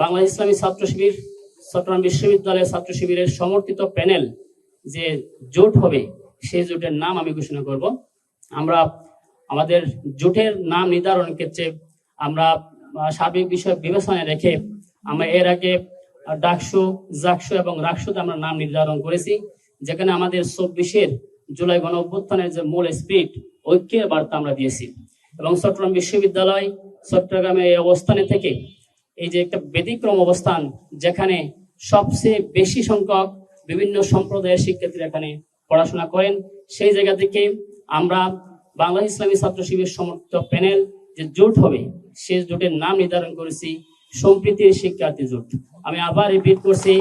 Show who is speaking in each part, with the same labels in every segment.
Speaker 1: বাংলাদেশ ইসলামী ছাত্র শিবির চট্টগ্রাম বিশ্ববিদ্যালয়ের ছাত্র শিবিরের সমর্থিত প্যানেল যে জোট হবে সেই জোটের নাম আমি ঘোষণা করব। আমরা আমাদের জোটের নাম নির্ধারণের ক্ষেত্রে আমরা সার্বিক বিষয় বিবেচনায় রেখে আমরা এর আগে ডাকসু, জাকসু এবং রাকসুতে আমরা নাম নির্ধারণ করেছি, যেখানে আমাদের 24 জুলাই গণ অভ্যুত্থানের যে মূল স্পিরিট, ঐক্যের বার্তা আমরা দিয়েছি। এবং চট্টগ্রাম বিশ্ববিদ্যালয় চট্টগ্রামে এই অবস্থানে থেকে এই যে একটা ব্যতিক্রম অবস্থান, যেখানে সবচেয়ে বেশি সংখ্যক বিভিন্ন সম্প্রদায়ের শিক্ষার্থীরা এখানে পড়াশোনা করেন, সেই জায়গা থেকে আমরা বাংলাদেশ ইসলামী ছাত্র শিবির সমর্থিত প্যানেল যে জোট হবে সেই জোটের নাম নির্ধারণ করেছি সম্প্রীতির শিক্ষার্থী জোট। আমি আবার রিপিট করছি,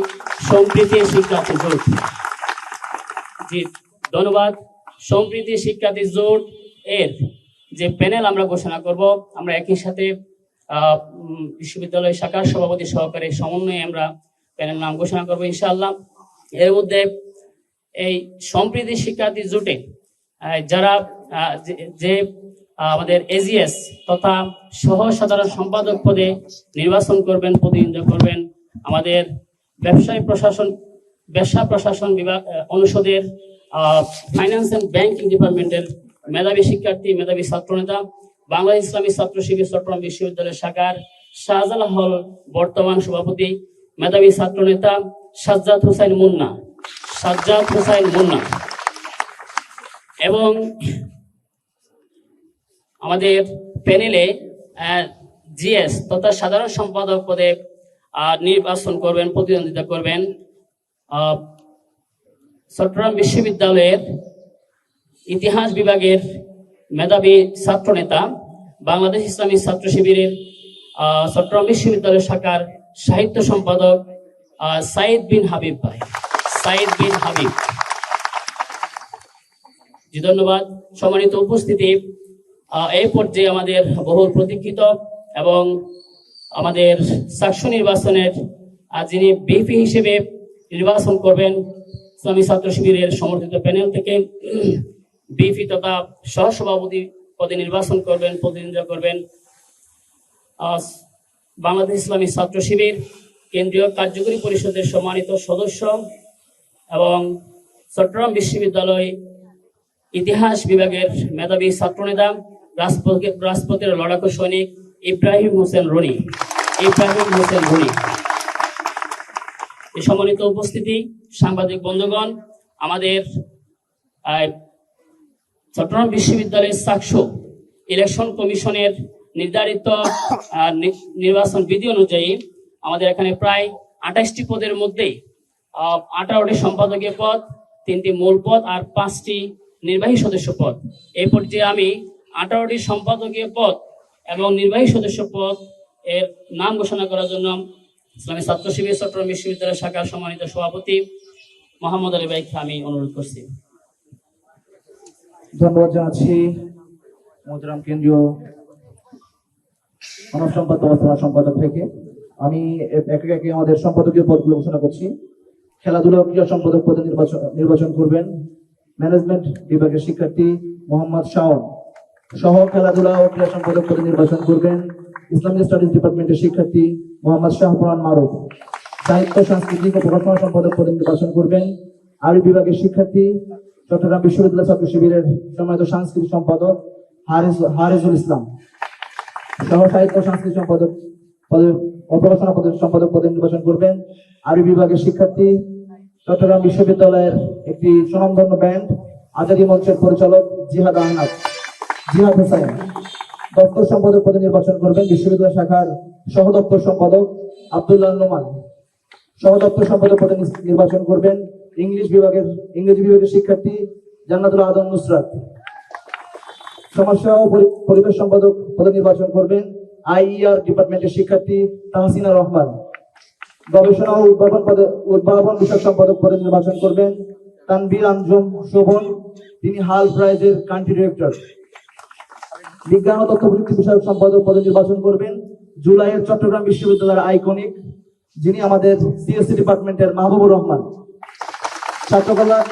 Speaker 1: সম্প্রীতির শিক্ষার্থী জোট। জি ধন্যবাদ। সম্প্রীতি শিক্ষার্থী জোট এর যে প্যানেল আমরা ঘোষণা করব, আমরা একই সাথে বিশ্ববিদ্যালয় শাখার সভাপতি সহকারে সমন্বয়ে আমরা প্যানেল নাম ঘোষণা করবো ইনশাআল্লাহ। এর মধ্যে এই সম্প্রীতি শিক্ষার্থী জোটে যারা যে আমাদের এজিএস তথা সহ সাধারণ সম্পাদক পদে নির্বাচন করবেন, প্রতিনিধিত্ব করবেন আমাদের ব্যবসা প্রশাসন বিভাগ অনুষদের ফাইন্যান্স এন্ড ব্যাংকিং ডিপার্টমেন্টের মেধাবী শিক্ষার্থী, মেধাবী ছাত্রনেতা, বাংলাদেশ ইসলামী ছাত্র শিবির চট্টগ্রাম বিশ্ববিদ্যালয় শাখার শাহজালাল হল বর্তমান সভাপতি, মেধাবী ছাত্রনেতা সাজ্জাদ হোসাইন মুন্না এবং আমাদের প্যানেলে জিএস তথা সাধারণ সম্পাদক পদে নির্বাচন করবেন, প্রতিদ্বন্দ্বিতা করবেন চট্টগ্রাম বিশ্ববিদ্যালয়ের ইতিহাস বিভাগের মেধাবী ছাত্রনেতা, বাংলাদেশ ইসলামী ছাত্র শিবিরের চট্টগ্রাম বিশ্ববিদ্যালয় শাখার সাহিত্য সম্পাদক সাইদ বিন হাবিব। জি ধন্যবাদ। সম্মানিত উপস্থিতি, এই পর্যায়ে আমাদের বহুল প্রতীক্ষিত এবং আমাদের চাকসু নির্বাচনের যিনি বিপি হিসেবে নির্বাচন করবেন ইসলামী ছাত্র শিবিরের সমর্থিত প্যানেল থেকে বিপি তথা সহসভাপতি পদে নির্বাচন করবেন, প্রতিনিধিত্ব করবেন বাংলাদেশ ইসলামী ছাত্র শিবির কেন্দ্রীয় কার্যকরী পরিষদের সম্মানিত সদস্য এবং চট্টগ্রাম বিশ্ববিদ্যালয় ইতিহাস বিভাগের মেধাবী ছাত্রনেতা, রাজপথের লড়াকু সৈনিক ইব্রাহিম হোসেন রনি। এই সম্মানিত উপস্থিতি, সাংবাদিক বন্ধুগণ, আমাদের চট্টগ্রাম বিশ্ববিদ্যালয়ের চাকসু ইলেকশন কমিশনের নির্ধারিত নির্বাচন বিধি অনুযায়ী আমাদের এখানে প্রায় 28টি পদের মধ্যে 18টি সম্পাদকীয় পদ, 3টি মূল পদ আর 5টি নির্বাহী সদস্য পদ। এই পর্যায়ে আমি 18টি সম্পাদকীয় পদ এবং নির্বাহী সদস্য পদ এর নাম ঘোষণা করার জন্য ইসলামী ছাত্র শিবির চট্টগ্রাম বিশ্ববিদ্যালয় শাখার সম্মানিত সভাপতি মোহাম্মদ আলী ভাইকে আমি অনুরোধ করছি।
Speaker 2: ধন্যবাদ জানাচ্ছি মোহতারাম কেন্দ্রীয় মানব সম্পদ ব্যবস্থাপনা সম্পাদক থেকে। আমি একে একে আমাদের সম্পাদকীয় পদগুলো ঘোষণা করছি। খেলাধুলা ও ক্রীড়া সম্পাদক পদে নির্বাচন করবেন ম্যানেজমেন্ট বিভাগের শিক্ষার্থী মোহাম্মদ শাওন। সহ খেলাধুলা ও ক্রীড়া সম্পাদক পদে নির্বাচন করবেন ইসলামিক স্টাডিজ ডিপার্টমেন্টের শিক্ষার্থী মোহাম্মদ শাহপুরান মারুফ। সাহিত্য, সাংস্কৃতিক ও প্রকাশনা সম্পাদক পদে নির্বাচন করবেন আরবি বিভাগের শিক্ষার্থী চট্টগ্রাম বিশ্ববিদ্যালয় ছাত্র শিবিরের সম্মানিত সাংস্কৃতিক সম্পাদক হারিজুল ইসলাম। সহ সাহিত্য সাংস্কৃতিক সম্পাদক পদে ও প্রকাশনা সম্পাদক পদে নির্বাচন করবেন আরবি বিভাগের শিক্ষার্থী চট্টগ্রাম বিশ্ববিদ্যালয়ের একটি সুনামধন্য ব্যান্ড আজাদী মঞ্চের পরিচালক জিহাদ হোসাইন। দপ্তর সম্পাদক পদে নির্বাচন করবেন বিশ্ববিদ্যালয় শাখার সহ দপ্তর সম্পাদক আব্দুল্লাহ নোমান। সহ দপ্তর সম্পাদক পদে নির্বাচন করবেন ইংরেজি বিভাগের শিক্ষার্থী জান্নাতুল আদম নুসরাত। সমস্যা ও পরিবেশ সম্পাদক পদে নির্বাচন করবেন আইইআর ডিপার্টমেন্টের শিক্ষার্থী তাহসিনা রহমান। গবেষণা ও উদ্ভাবন বিষয়ক সম্পাদক পদে নির্বাচন করবেন তানভীর আঞ্জুম শোভন, তিনি হাল প্রাইজের কান্ট্রি ডিরেক্টর। বিজ্ঞান ও তথ্য প্রযুক্তি বিষয়ক সম্পাদক পদে নির্বাচন করবেন জুলাইয়ের চট্টগ্রাম বিশ্ববিদ্যালয়ের আইকনিক, যিনি আমাদের সিএসসি ডিপার্টমেন্টের মাহবুবুর রহমান।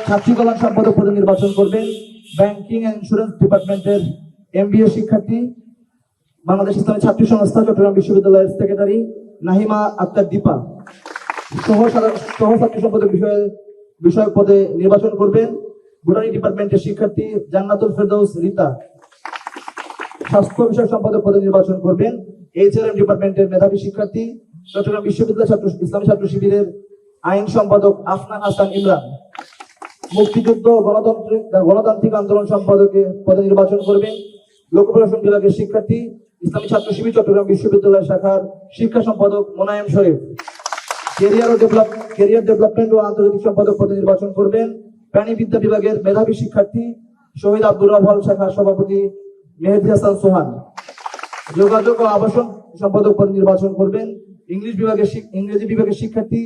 Speaker 2: ছাত্রী কল্যাণ সম্পাদক পদে নির্বাচন করবেন ব্যাংকিং এন্ড ইন্স্যুরেন্স ডিপার্টমেন্টের এমবিএ শিক্ষার্থী, বাংলাদেশ ইসলামী ছাত্রী সংস্থা চট্টগ্রাম বিশ্ববিদ্যালয়ের সেক্রেটারি নাহিমা আক্তার দীপা। সহ ছাত্র সম্পাদক বিষয়ক পদে নির্বাচন করবেন বোটানি ডিপার্টমেন্টের শিক্ষার্থী জান্নাতুল ফেরদৌস রীতা। স্বাস্থ্য বিষয়ক সম্পাদক পদে নির্বাচন করবেন HRM ডিপার্টমেন্টের মেধাবী শিক্ষার্থী চট্টগ্রাম বিশ্ববিদ্যালয় ইসলামী ছাত্র শিবিরের আইন সম্পাদক আফনান হাসান ইমরান। মুক্তিযুদ্ধ গণতান্ত্রিক আন্দোলন সম্পাদকে পদে নির্বাচন করবেন লোক প্রশাসন বিভাগের শিক্ষার্থী ইসলামী ছাত্র শিবির চট্টগ্রাম বিশ্ববিদ্যালয় শাখার শিক্ষা সম্পাদক মোনায়েম শরীফ। ক্যারিয়ার ডেভেলপমেন্ট ও আন্তর্জাতিক সম্পাদক পদে নির্বাচন করবেন প্রাণীবিদ্যা বিভাগের মেধাবী শিক্ষার্থী শহীদ আব্দুর রহমান শাখার সভাপতি মেহেদী হাসান সোহান। যোগাযোগ ও আবাসন সম্পাদক পদে নির্বাচন করবেন ইংরেজি বিভাগের শিক্ষার্থী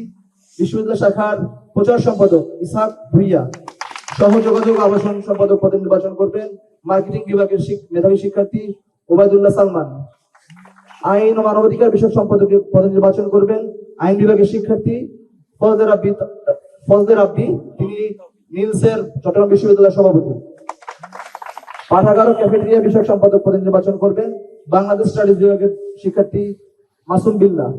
Speaker 2: বিশ্ববিদ্যালয় শাখার প্রচার সম্পাদক ইসহাক ভুইয়া। সহ যোগাযোগ ও আবাসন সম্পাদক পদে নির্বাচন করবেন মার্কেটিং বিভাগের মেধাবী শিক্ষার্থী ওবায়দুল্লাহ সালমান। আইন ও মানবাধিকার বিষয়ক সম্পাদক পদে নির্বাচন করবেন আইন বিভাগের শিক্ষার্থী ফজদের আব্দি, তিনি নিলসের চট্টগ্রাম বিশ্ববিদ্যালয়ের সভাপতি। পাঠাগার ও ক্যাফেটেরিয়া বিষয়ক সম্পাদক পদে নির্বাচন করবেন বাংলাদেশ স্টাডিজ বিভাগের শিক্ষার্থী মাসুম বিল্লাহ।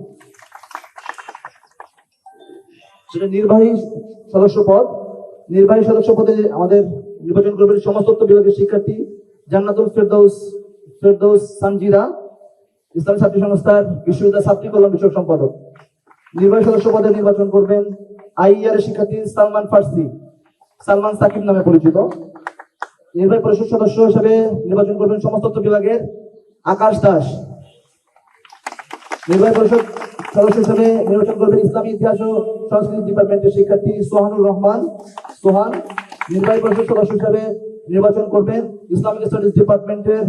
Speaker 2: নির্বাহী সদস্য পদে আমাদের নির্বাচন করবেন সমাজতত্ত্ব বিভাগের শিক্ষার্থী জান্নাতুল ফেরদৌস সানজিরা, ইসলামী ছাত্র সংস্থার বিশ্ববিদ্যালয় ছাত্রী কল্যাণ বিষয়ক সম্পাদক। নির্বাহী সদস্য পদে নির্বাচন করবেন IER এর শিক্ষার্থী সালমান সাকিব নামে পরিচিত। নির্বাহী পরিষদ সদস্য হিসেবে নির্বাচন করবেন সমাজতত্ত্ব বিভাগের আকাশ দাস। নির্বাহী পরিষদ সদস্য হিসেবে নির্বাচন করবেন ইসলামী ইতিহাস ও সংস্কৃতি ডিপার্টমেন্টের শিক্ষার্থী সোহানুর রহমান সোহান। নির্বাহী পরিষদ সদস্য হিসেবে নির্বাচন করবেন ইসলামিক স্টাডিজ ডিপার্টমেন্টের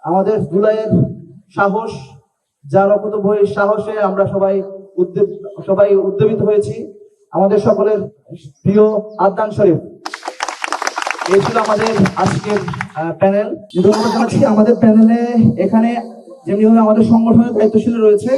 Speaker 2: আমাদের জুলাইয়ের সাহস, যার অকুত বই সাহসে আমরা সবাই উদ্যমিত হয়েছি, আমাদের সকলের প্রিয় আদনান শরীফ। এই ছিল আমাদের আজকের প্যানেল। ধন্যবাদ জানাচ্ছি আমাদের প্যানেলে। এখানে যেমনি ভাবে আমাদের সংগঠনের দায়িত্বশীল রয়েছে,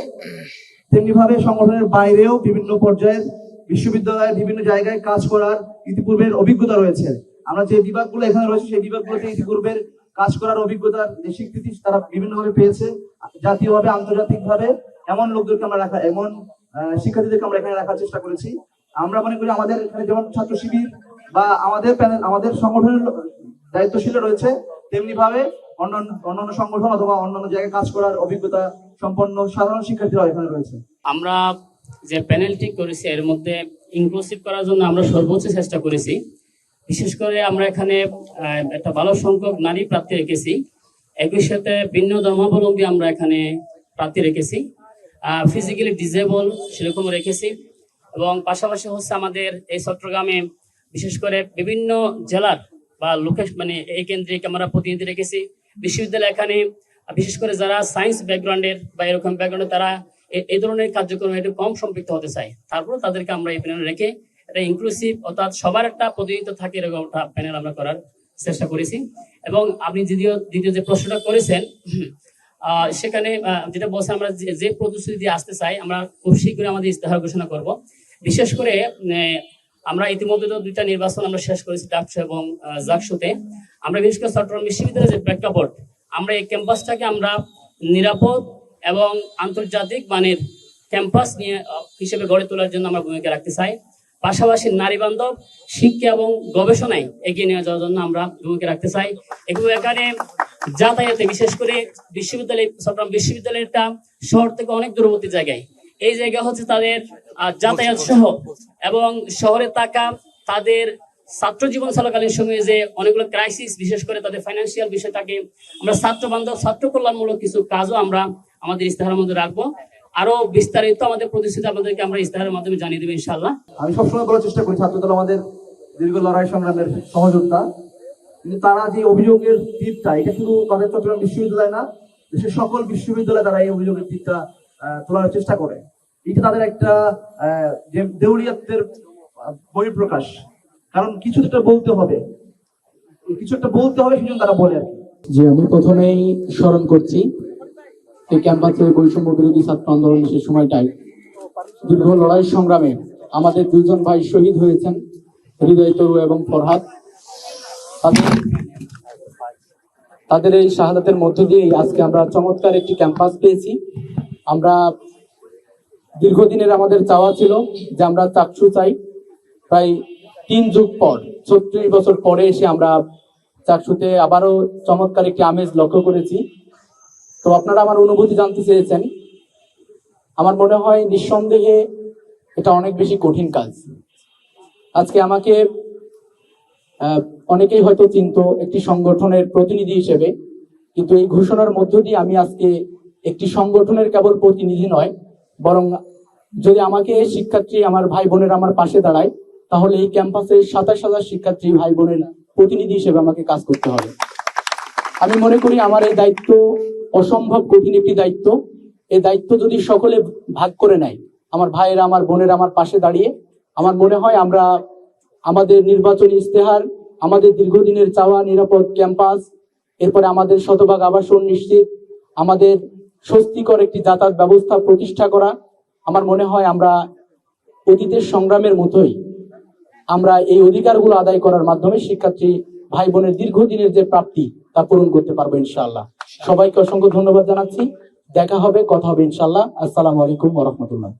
Speaker 2: তেমনি ভাবে সংগঠনের বাইরেও বিভিন্ন পর্যায়ের বিশ্ববিদ্যালয়ের বিভিন্ন জায়গায় কাজ করার ইতিপূর্বের অভিজ্ঞতা রয়েছে। আমরা যে বিভাগগুলো এখানে রয়েছে সেই বিভাগগুলোতে ইতিপূর্বের কাজ করার অভিজ্ঞতার যে স্বীকৃতি তারা বিভিন্নভাবে পেয়েছে, জাতীয়ভাবে আন্তর্জাতিকভাবে এমন লোকদেরকে আমরা এমন শিক্ষার্থীদেরকে আমরা এখানে রাখার চেষ্টা করেছি। আমরা মনে করি আমাদের এখানে যেমন ছাত্র শিবির বা আমাদের সংগঠনের দায়িত্বশীল রয়েছে, তেমনি ভাবে অন্যান্য সংগঠন অথবা অন্যান্য জায়গায় কাজ করার অভিজ্ঞতা সম্পন্ন সাধারণ শিক্ষার্থীরা এখানে রয়েছে।
Speaker 1: আমরা যে প্যানেলটি করেছি এর মধ্যে ইনক্লুসিভ করার জন্য আমরা সর্বোচ্চ চেষ্টা করেছি। বিশেষ করে আমরা এখানে একটা ভালো সংখ্যক নারী প্রার্থী রেখেছি, একই সাথে ভিন্ন ধর্মাবলম্বী আমরা এখানে প্রার্থী রেখেছি, ফিজিক্যালি ডিসেবল সেরকম রেখেছি, এবং পাশাপাশি হচ্ছে আমাদের এই চট্টগ্রামে বিশেষ করে বিভিন্ন জেলার বা এই কেন্দ্রিক আমরা প্রতিনিধি রেখেছি। বিশ্ববিদ্যালয় এখানে বিশেষ করে যারা সায়েন্স ব্যাকগ্রাউন্ডের বা এরকম ব্যাকগ্রাউন্ডে তারা এই ধরনের কার্যক্রমে একটু কম সম্পৃক্ত হতে চায়, তারপর তাদেরকে আমরা এই প্যানেলে রেখে এটা ইনক্লুসিভ অর্থাৎ সবার একটা প্রতিনিধিত্ব থাকে এরকম একটা প্যানেল আমরা করার চেষ্টা করেছি। এবং আপনি দ্বিতীয় যে প্রশ্নটা করেছেন সেখানে যেটা বলছে আমরা যে প্রতিশ্রুতি দিয়ে আসতে চাই, আমরা খুব শীঘ্রই আমাদের ইস্তেহার ঘোষণা করব। বিশেষ করে আমরা ইতিমধ্যে তো 2টা নির্বাচন আমরা শেষ করেছি, ডাকসু এবং জাকসুতে। আমরা বিশেষ করে চট্টগ্রাম বিশ্ববিদ্যালয়ের যে প্রেক্ষাপট, আমরা এই ক্যাম্পাসটাকে আমরা নিরাপদ এবং আন্তর্জাতিক মানের ক্যাম্পাস হিসেবে গড়ে তোলার জন্য আমরা ভূমিকা রাখতে চাই। পাশাপাশি নারী বান্ধব শিক্ষা এবং গবেষণায় এগিয়ে নিয়ে যাওয়ার জন্য আমরা ভূমিকা রাখতে চাই। এখানে যাতায়াতে বিশেষ করে চট্টগ্রাম বিশ্ববিদ্যালয়টা শহর থেকে অনেক দূরবর্তী জায়গায়, এই জায়গা হচ্ছে তাদের যাতায়াত সহ এবং শহরে থাকা তাদের ছাত্র জীবন চলাকালীন সময়ে যে অনেকগুলো ক্রাইসিস, বিশেষ করে তাদের ফাইন্যান্সিয়াল বিষয় থাকে, আমরা ছাত্র বান্ধব ছাত্র কল্যাণমূলক কিছু কাজও আমরা আমাদের ইস্তেহারের মধ্যে রাখবো। আরো বিস্তারিত আমাদের প্রতিশ্রুতি আপনাদেরকে আমরা ইস্তেহারের মাধ্যমে জানিয়ে দেবো ইনশাআল্লাহ।
Speaker 2: আমি সবসময় বলার চেষ্টা করি ছাত্রদল আমাদের দীর্ঘ লড়াই সংগ্রামের সহযোদ্ধা, কিন্তু তারা যে অভিযোগের তীরটা, এটা শুধু তাদের চট্টগ্রাম বিশ্ববিদ্যালয় না, দেশের সকল বিশ্ববিদ্যালয়ে তারা এই অভিযোগের তীরটা তোলার চেষ্টা করে। এটা তাদের একটা দেউলিয়াত্বের বহিঃপ্রকাশ, কারণ কিছু একটা বলতে হবে সেজন্য তারা বলে আর কি।
Speaker 3: যে আমি প্রথমেই স্মরণ করছি এই ক্যাম্পাসের বৈষম্য বিরোধী ছাত্র আন্দোলনের সে সময়টাই দীর্ঘ লড়াই সংগ্রামে আমাদের 2জন ভাই শহীদ হয়েছেন, হৃদয় তরু এবং ফরহাদ। তাদের এই শাহাদাতের মধ্য দিয়েই আজকে আমরা চমৎকার একটি ক্যাম্পাস পেয়েছি। আমরা দীর্ঘদিনের আমাদের চাওয়া ছিল যে আমরা চাকসু চাই। প্রায় 3 যুগ পর, 36 বছর পরে এসে আমরা চাকসুতে আবারও চমৎকার একটি আমেজ লক্ষ্য করেছি। তো আপনারা আমার অনুভূতি জানতে চেয়েছেন। আমার মনে হয় নিঃসন্দেহে এটা অনেক বেশি কঠিন কাজ। আজকে আমাকে অনেকেই হয়তো চিনত একটি সংগঠনের প্রতিনিধি হিসেবে, কিন্তু এই ঘোষণার মধ্য দিয়ে আমি আজকে একটি সংগঠনের কেবল প্রতিনিধি নয়, বরং যদি আমাকে শিক্ষার্থী আমার ভাই বোনের আমার পাশে দাঁড়ায়, তাহলে এই ক্যাম্পাসে 27,000 শিক্ষার্থী ভাই বোনের প্রতিনিধি হিসেবে আমাকে কাজ করতে হবে। আমি মনে করি আমার এই দায়িত্ব অসম্ভব কঠিন একটি দায়িত্ব। এই দায়িত্ব যদি সকলে ভাগ করে নেয়, আমার ভাইয়েরা আমার বোনেরা আমার পাশে দাঁড়িয়ে, আমার মনে হয় আমরা আমাদের নির্বাচনী ইস্তেহার, আমাদের দীর্ঘদিনের চাওয়া নিরাপদ ক্যাম্পাস, এরপরে আমাদের শতভাগ আবাসন নিশ্চিত, আমাদের স্বস্তিকর একটি যাতায়াত ব্যবস্থা প্রতিষ্ঠা করা, আমার মনে হয় আমরা অতীতের সংগ্রামের মতোই আমরা এই অধিকারগুলো আদায় করার মাধ্যমে শিক্ষার্থী ভাই বোনের দীর্ঘদিনের যে প্রাপ্তি তা পূরণ করতে পারবো ইনশাআল্লাহ। সবাইকে অসংখ্য ধন্যবাদ জানাচ্ছি। দেখা হবে, কথা হবে ইনশাআল্লাহ। আসসালামু আলাইকুম ওয়া রাহমাতুল্লাহ।